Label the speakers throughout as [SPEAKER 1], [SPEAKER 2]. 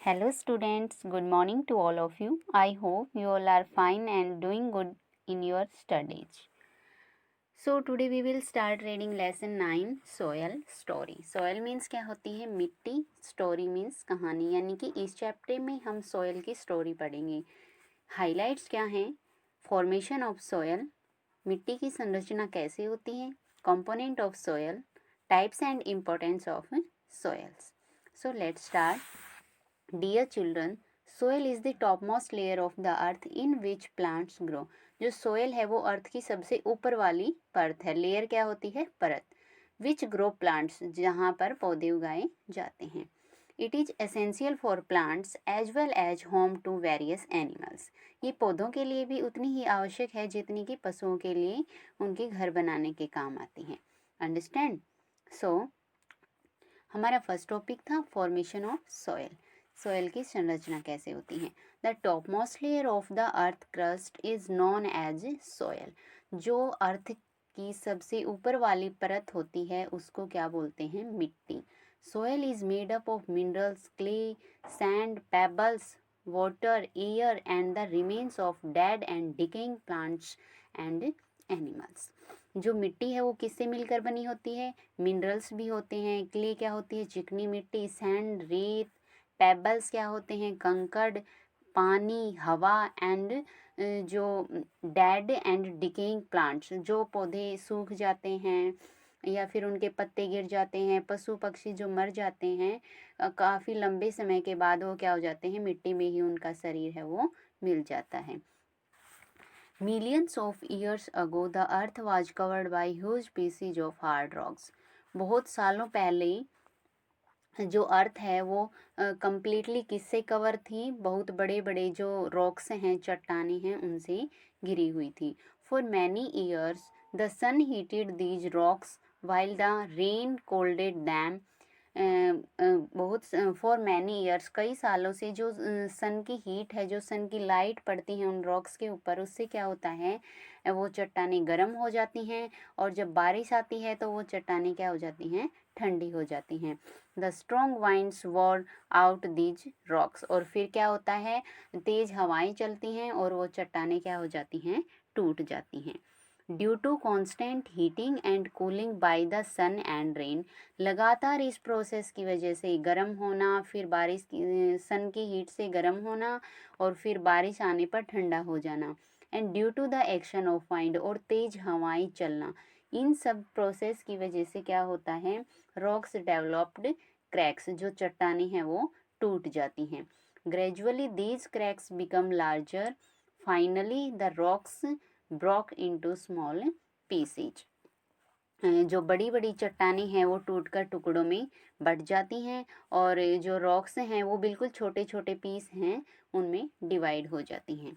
[SPEAKER 1] Hello students, good morning to all of you. I hope you all are fine and doing good in your studies. So today we will start reading lesson 9 soil story. Soil means क्या होती है? मिट्टी. Story means कहानी. यानी कि इस chapter में हम soil की story पढ़ेंगे. Highlights क्या हैं? Formation of soil, मिट्टी की संरचना कैसे होती है, Component of soil, types and importance of soils. So let's start. Dear children, soil is the topmost layer of the earth in which plants grow. जो सोयल है वो अर्थ की सबसे ऊपर वाली परत है. लेयर क्या होती है? परत. विच ग्रो प्लांट्स, जहाँ पर पौधे उगाए जाते हैं. It is essential for plants as well as home to various animals. ये पौधों के लिए भी उतनी ही आवश्यक है जितनी कि पशुओं के लिए उनके घर बनाने के काम आती हैं. अंडरस्टैंड? सो हमारा फर्स्ट टॉपिक था फॉर्मेशन ऑफ सॉयल. सॉयल की संरचना कैसे होती है. The top most layer of the earth crust is known as soil. जो अर्थ की सबसे ऊपर वाली परत होती है उसको क्या बोलते हैं? मिट्टी. Soil is made up of minerals, clay, sand, pebbles, water, air and the remains of dead and decaying plants and animals. जो मिट्टी है वो किससे मिलकर बनी होती है? मिनरल्स भी होते हैं. क्ले क्या होती है? चिकनी मिट्टी. सैंड, रेत. पेबल्स क्या होते हैं? कंकड़. पानी, हवा एंड जो डेड एंड डिकेइंग प्लांट्स, जो पौधे सूख जाते हैं या फिर उनके पत्ते गिर जाते हैं, पशु पक्षी जो मर जाते हैं काफ़ी लंबे समय के बाद, वो क्या हो जाते हैं? मिट्टी में ही उनका शरीर है वो मिल जाता है. Millions of years ago, the earth was covered by huge pieces of hard rocks. बहुत सालों पहले जो अर्थ है वो कम्प्लीटली किससे कवर थी? बहुत बड़े बड़े जो रॉक्स हैं, चट्टाने हैं, उनसे घिरी हुई थी. For many years the sun heated these rocks while the rain colded them. बहुत फॉर मैनी ईयर्स, कई सालों से जो सन की हीट है, जो सन की लाइट पड़ती है उन रॉक्स के ऊपर, उससे क्या होता है? वो चट्टानें गर्म हो जाती हैं और जब बारिश आती है तो वो चट्टानें क्या हो जाती हैं? ठंडी हो जाती हैं. The strong winds war out these rocks. और फिर क्या होता है? तेज हवाएं चलती हैं और वो चट्टानें क्या हो जाती हैं? टूट जाती हैं. Due to constant heating and cooling by the sun and rain. लगातार इस प्रोसेस की वजह से गर्म होना, फिर बारिश की सन की हीट से गर्म होना और फिर बारिश आने पर ठंडा हो जाना. And due to the action of wind, और तेज हवाएं चलना. इन सब प्रोसेस की वजह से क्या होता है? रॉक्स डेवलप्ड क्रैक्स, जो चट्टानें हैं वो टूट जाती हैं. Gradually these cracks become larger. Finally the rocks broke into small pieces. जो बड़ी बड़ी चट्टानें हैं वो टूटकर टुकड़ों में बट जाती हैं और जो रॉक्स हैं वो बिल्कुल छोटे छोटे पीस हैं उनमें डिवाइड हो जाती हैं.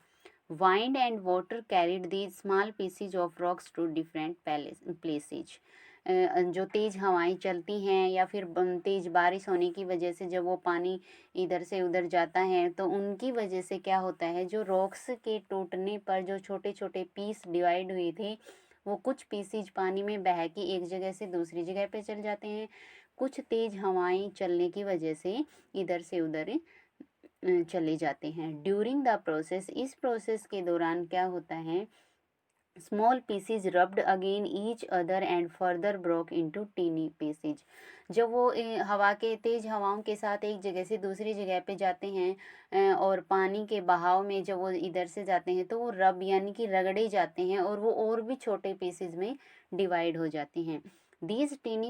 [SPEAKER 1] Wind and water carried these small pieces of rocks to different places. जो तेज़ हवाएं चलती हैं या फिर तेज़ बारिश होने की वजह से जब वो पानी इधर से उधर जाता है तो उनकी वजह से क्या होता है? जो रॉक्स के टूटने पर जो छोटे छोटे पीस डिवाइड हुए थे वो कुछ पीसीज पानी में बह के एक जगह से दूसरी जगह पे चल जाते हैं. कुछ तेज हवाएं चलने की वजह से इधर से उधर चले जाते हैं. ड्यूरिंग द प्रोसेस, इस प्रोसेस के दौरान क्या होता है? Small pieces rubbed again each other and further broke into tiny pieces. जब वो हवा के तेज हवाओं के साथ एक जगह से दूसरी जगह पे जाते हैं और पानी के बहाव में जब वो इधर से जाते हैं तो वो रब यानी कि रगड़े जाते हैं और वो और भी छोटे पीसेज में डिवाइड हो जाते हैं. These teeny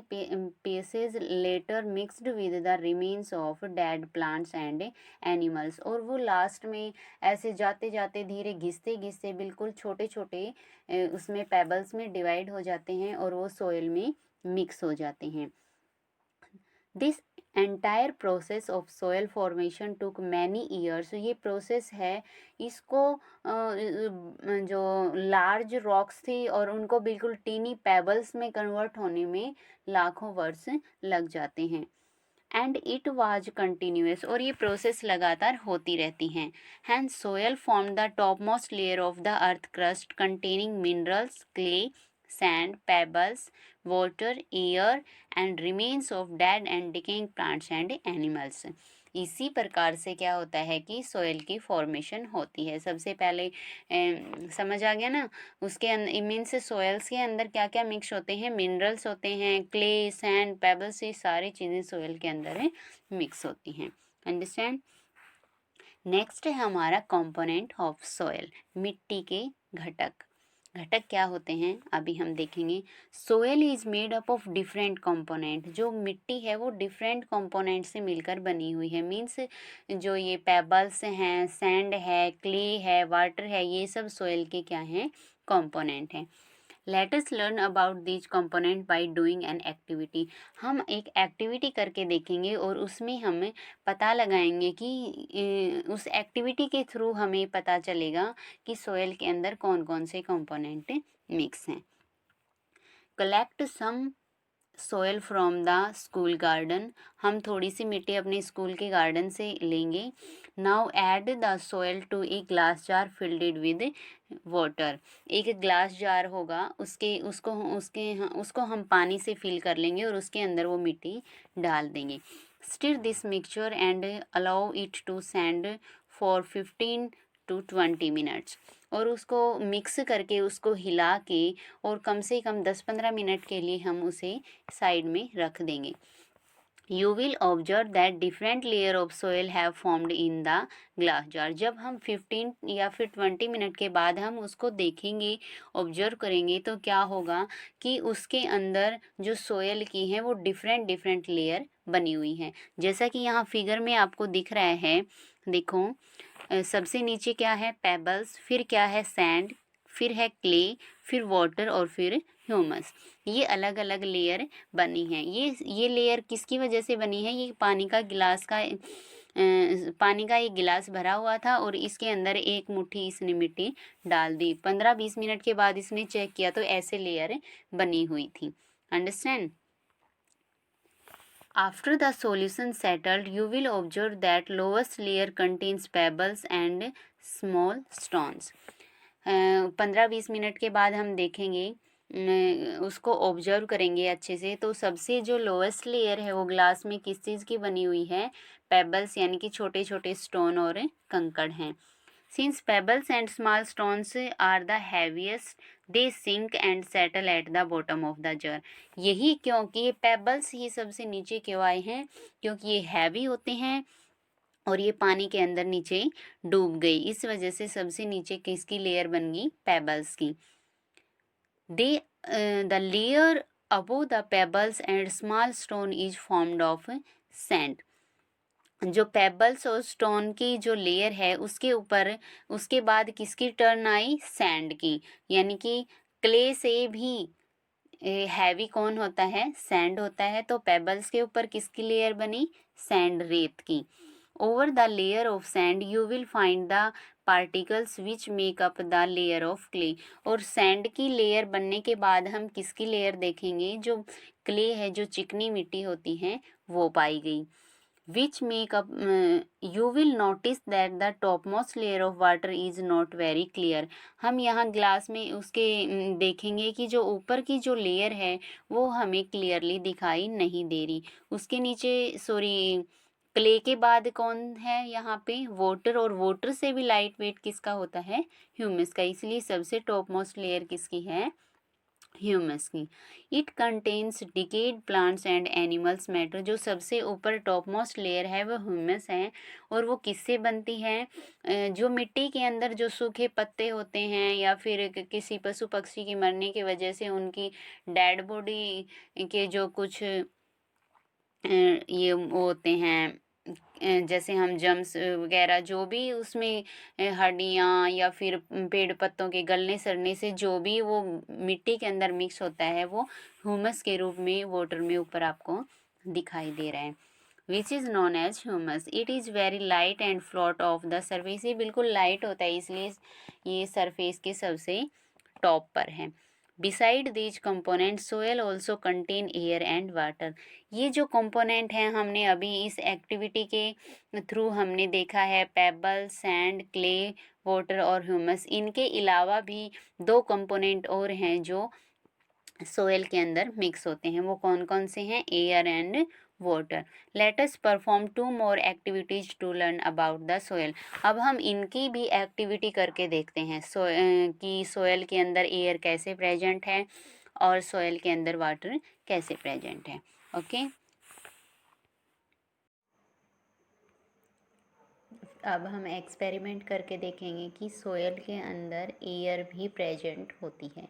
[SPEAKER 1] pieces later mixed with the remains of dead plants and animals. और वो लास्ट में ऐसे जाते जाते धीरे घिसते घिसते बिल्कुल छोटे छोटे उसमें पेबल्स में डिवाइड हो जाते हैं और वो सोयल में मिक्स हो जाते हैं. This entire process of soil formation took many years. ये प्रोसेस है, इसको जो लार्ज रॉक्स थी और उनको बिल्कुल टीनी पेबल्स में कन्वर्ट होने में लाखों वर्ष लग जाते हैं. एंड इट वाज कंटिन्यूस, और ये प्रोसेस लगातार होती रहती हैं. Hence soil form the top most layer of the earth crust containing minerals, clay, sand, pebbles, water, air and remains of dead and decaying plants and animals. इसी प्रकार से क्या होता है कि सोयल की फॉर्मेशन होती है। सबसे पहले समझ आ गया ना। उसके मीन्स सोयल्स के अंदर क्या क्या मिक्स होते हैं, मिनरल्स होते हैं, क्ले, सैंड, पेबल्स, ये सारी चीज़ें सोयल के अंदर मिक्स होती हैं। अंडरस्टैंड। नेक्स्ट है हमारा कंपोनेंट ऑफ सोयल, मिट्टी के घटक। घटक क्या होते हैं अभी हम देखेंगे। Soil is made up of different component. जो मिट्टी है वो डिफरेंट कंपोनेंट से मिलकर बनी हुई है। मीन्स जो ये पेबल्स हैं, सैंड है, क्ले है, वाटर है, ये सब सोयल के क्या हैं, कंपोनेंट हैं। Let us learn about these component by doing an activity. हम एक एक्टिविटी करके देखेंगे और उसमें हम पता लगाएंगे कि उस एक्टिविटी के थ्रू हमें पता चलेगा कि सोयल के अंदर कौन कौन से कंपोनेंट मिक्स हैं। Collect some soil from the school garden. हम थोड़ी सी मिट्टी अपने स्कूल के गार्डन से लेंगे। Now add the soil to a glass jar filled with water. एक ग्लास जार होगा, उसको हम पानी से फिल कर लेंगे और उसके अंदर वो मिट्टी डाल देंगे। Stir this mixture and allow it to stand for 15 to 20 minutes. और उसको मिक्स करके उसको हिला के और कम से कम 10-15 मिनट के लिए हम उसे साइड में रख देंगे। You will observe that different layer of soil have formed in the glass jar। जब हम 15 या फिर 20 मिनट के बाद हम उसको देखेंगे, ऑब्जर्व करेंगे, तो क्या होगा कि उसके अंदर जो सोयल की हैं वो डिफरेंट लेयर बनी हुई हैं। जैसा कि यहाँ फिगर में आपको दिख रहा है, देखो सबसे नीचे क्या है, पेबल्स, फिर क्या है, सैंड, फिर है क्ले, फिर वाटर और फिर ह्यूमस। ये अलग अलग लेयर बनी हैं। ये लेयर किसकी वजह से बनी है? ये पानी का एक गिलास भरा हुआ था और इसके अंदर एक मुट्ठी इसने मिट्टी डाल दी। 15-20 मिनट के बाद इसने चेक किया तो ऐसे लेयर बनी हुई थी। Understand. After the solution settled, you will observe that lowest layer contains pebbles and small stones। 15-20 minute के बाद हम देखेंगे, उसको ऑब्जर्व करेंगे अच्छे से, तो सबसे जो लोएस्ट लेयर है वो ग्लास में किस चीज़ की बनी हुई है? पेबल्स, यानी कि छोटे छोटे स्टोन और कंकड़ हैं। Since pebbles and small stones are the heaviest, they sink and settle at the bottom of the jar। यही क्योंकि ये पेबल्स ही सबसे नीचे क्यों आए हैं? क्योंकि ये हैवी होते हैं और ये पानी के अंदर नीचे डूब गई। इस वजह से सबसे नीचे किसकी लेयर बन गई? पेबल्स की। The layer above the pebbles and small stone is formed of sand। जो पेबल्स और स्टोन की जो लेयर है उसके ऊपर उसके बाद किसकी टर्न आई? सैंड की। यानी कि क्ले से भी हैवी कौन होता है? सैंड होता है। तो पेबल्स के ऊपर किसकी लेयर बनी? सैंड, रेत की। Over the layer of sand you will find the particles which make up the layer of clay. और सैंड की लेयर बनने के बाद हम किसकी लेयर देखेंगे? जो क्ले है, जो चिकनी मिट्टी होती है, वो पाई गई। which make up you will notice that the topmost layer of water is not very clear। हम यहाँ ग्लास में उसके देखेंगे कि जो ऊपर की जो लेयर है वो हमें क्लियरली दिखाई नहीं दे रही। उसके नीचे क्ले के बाद कौन है यहाँ पे? वाटर। और वाटर से भी लाइट वेट किसका होता है? ह्यूमस का। इसलिए सबसे टॉप मोस्ट लेयर किसकी है? ह्यूमस की। It contains decade plants and animals matter. जो सबसे ऊपर टॉप मोस्ट लेयर है वो ह्यूमस है। और वो किससे बनती है? जो मिट्टी के अंदर जो सूखे पत्ते होते हैं या फिर किसी पशु पक्षी की मरने की वजह से उनकी डेड बॉडी के जो कुछ ये वो होते हैं, जैसे हम जम्स वगैरह, जो भी उसमें हड्डियाँ या फिर पेड़ पत्तों के गलने सड़ने से जो भी वो मिट्टी के अंदर मिक्स होता है वो ह्यूमस के रूप में वाटर में ऊपर आपको दिखाई दे रहा है। Which is known as humus. It is very light and float of the surface. ये बिल्कुल लाइट होता है, इसलिए ये सरफेस के सबसे टॉप पर है। Beside these component soil also contain air and water. ये जो कंपोनेंट हैं हमने अभी इस एक्टिविटी के थ्रू हमने देखा है, पेबल, सैंड, क्ले, वाटर और ह्यूमस। इनके अलावा भी 2 कंपोनेंट और हैं जो सोयल के अंदर मिक्स होते हैं। वो कौन कौन से हैं? Air and water. Let us perform 2 more activities to learn about the soil. अब हम इनकी भी एक्टिविटी करके देखते हैं कि सोयल के अंदर एयर कैसे प्रेजेंट है और सोयल के अंदर वाटर कैसे प्रेजेंट है। ओके, अब हम एक्सपेरिमेंट करके देखेंगे कि सोयल के अंदर एयर भी प्रेजेंट होती है।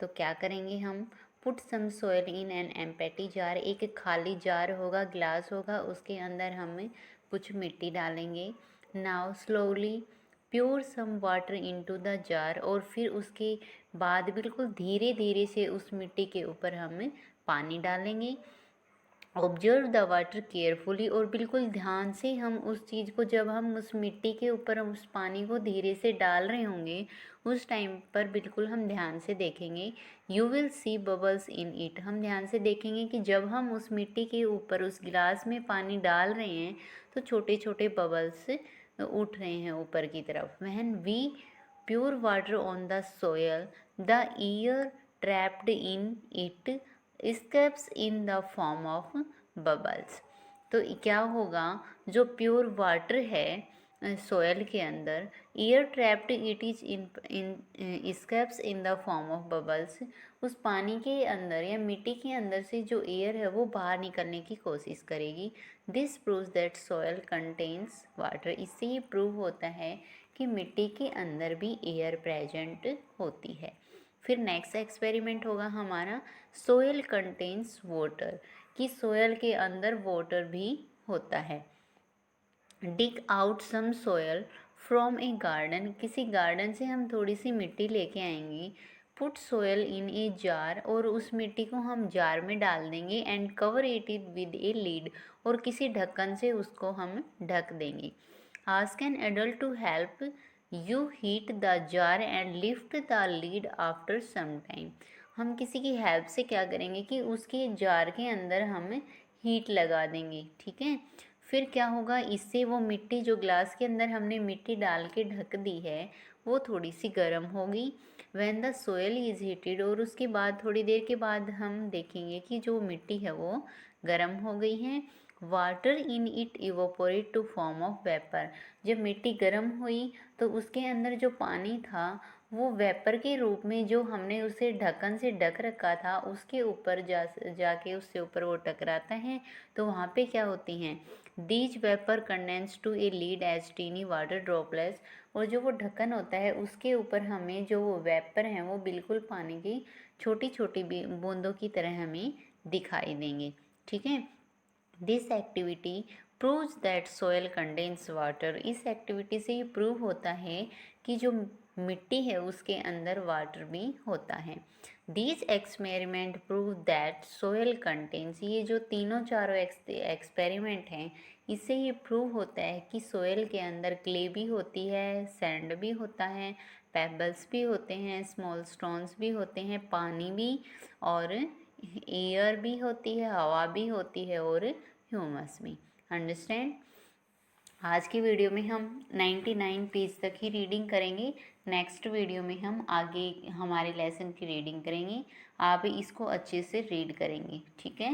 [SPEAKER 1] तो क्या करेंगे हम? Put some soil in an empty jar. एक खाली जार होगा, ग्लास होगा, उसके अंदर हम कुछ मिट्टी डालेंगे। Now slowly pour some water into the jar. और फिर उसके बाद बिल्कुल धीरे धीरे से उस मिट्टी के ऊपर हम पानी डालेंगे। Observe the water carefully. और बिल्कुल ध्यान से हम उस चीज़ को, जब हम उस मिट्टी के ऊपर उस पानी को धीरे से डाल रहे होंगे, उस टाइम पर बिल्कुल हम ध्यान से देखेंगे। You will see bubbles in it. हम ध्यान से देखेंगे कि जब हम उस मिट्टी के ऊपर उस गिलास में पानी डाल रहे हैं तो छोटे छोटे बबल्स उठ रहे हैं ऊपर की तरफ। When we pour water on the soil, the air trapped in it escapes in the form of bubbles। तो क्या होगा? जो प्योर वाटर है सोयल के अंदर, air trapped it is in scapes in the form of bubbles. उस पानी के अंदर या मिट्टी के अंदर से जो एयर है वो बाहर निकलने की कोशिश करेगी। This proves that soil contains water. इससे ये प्रूव होता है कि मिट्टी के अंदर भी एयर प्रेजेंट होती है। फिर नेक्स्ट एक्सपेरिमेंट होगा हमारा सोयल कंटेन्स वाटर, कि सोयल के अंदर वाटर भी होता है। Dig out some soil from a garden. किसी गार्डन से हम थोड़ी सी मिट्टी लेके आएंगे। Put soil in a jar. और उस मिट्टी को हम जार में डाल देंगे। And cover it with a lid. और किसी ढक्कन से उसको हम ढक देंगे। Ask an adult to help you heat the jar and lift the lid after some time. हम किसी की हेल्प से क्या करेंगे कि उसके जार के अंदर हम हीट लगा देंगे। ठीक है, फिर क्या होगा? इससे वो मिट्टी, जो ग्लास के अंदर हमने मिट्टी डाल के ढक दी है, वो थोड़ी सी गर्म होगी। When the soil is heated. और उसके बाद थोड़ी देर के बाद हम देखेंगे कि जो मिट्टी है वो गर्म हो गई है। Water in it evaporate to form of vapour. जब मिट्टी गर्म हुई तो उसके अंदर जो पानी था वो वेपर के रूप में, जो हमने उसे ढक्कन से ढक रखा था, उसके ऊपर जाके उससे ऊपर वो टकराता है। तो वहाँ पे क्या होती हैं? These vapour condense to a lid as tiny water droplets. और जो वो ढक्कन होता है उसके ऊपर हमें जो वो वेपर हैं वो बिल्कुल पानी की छोटी छोटी बूंदों की तरह हमें दिखाई देंगे। ठीक है, this activity proves that soil contains water. इस एक्टिविटी से ये प्रूव होता है कि जो मिट्टी है उसके अंदर वाटर भी होता है। These experiment prove that soil contains. ये जो तीनों चारों एक्सपेरिमेंट हैं, इससे ये प्रूव होता है कि सोयल के अंदर क्ले भी होती है, सैंड भी होता है, पेबल्स भी होते हैं, स्मॉल स्टोन्स भी होते हैं, पानी भी, और एयर भी होती है, हवा भी होती है, और ह्यूमस भी। अंडरस्टैंड? आज की वीडियो में हम 99 पेज तक ही रीडिंग करेंगे। नेक्स्ट वीडियो में हम आगे हमारे लेसन की रीडिंग करेंगे। आप इसको अच्छे से रीड करेंगे। ठीक है?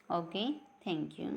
[SPEAKER 1] Okay, thank you.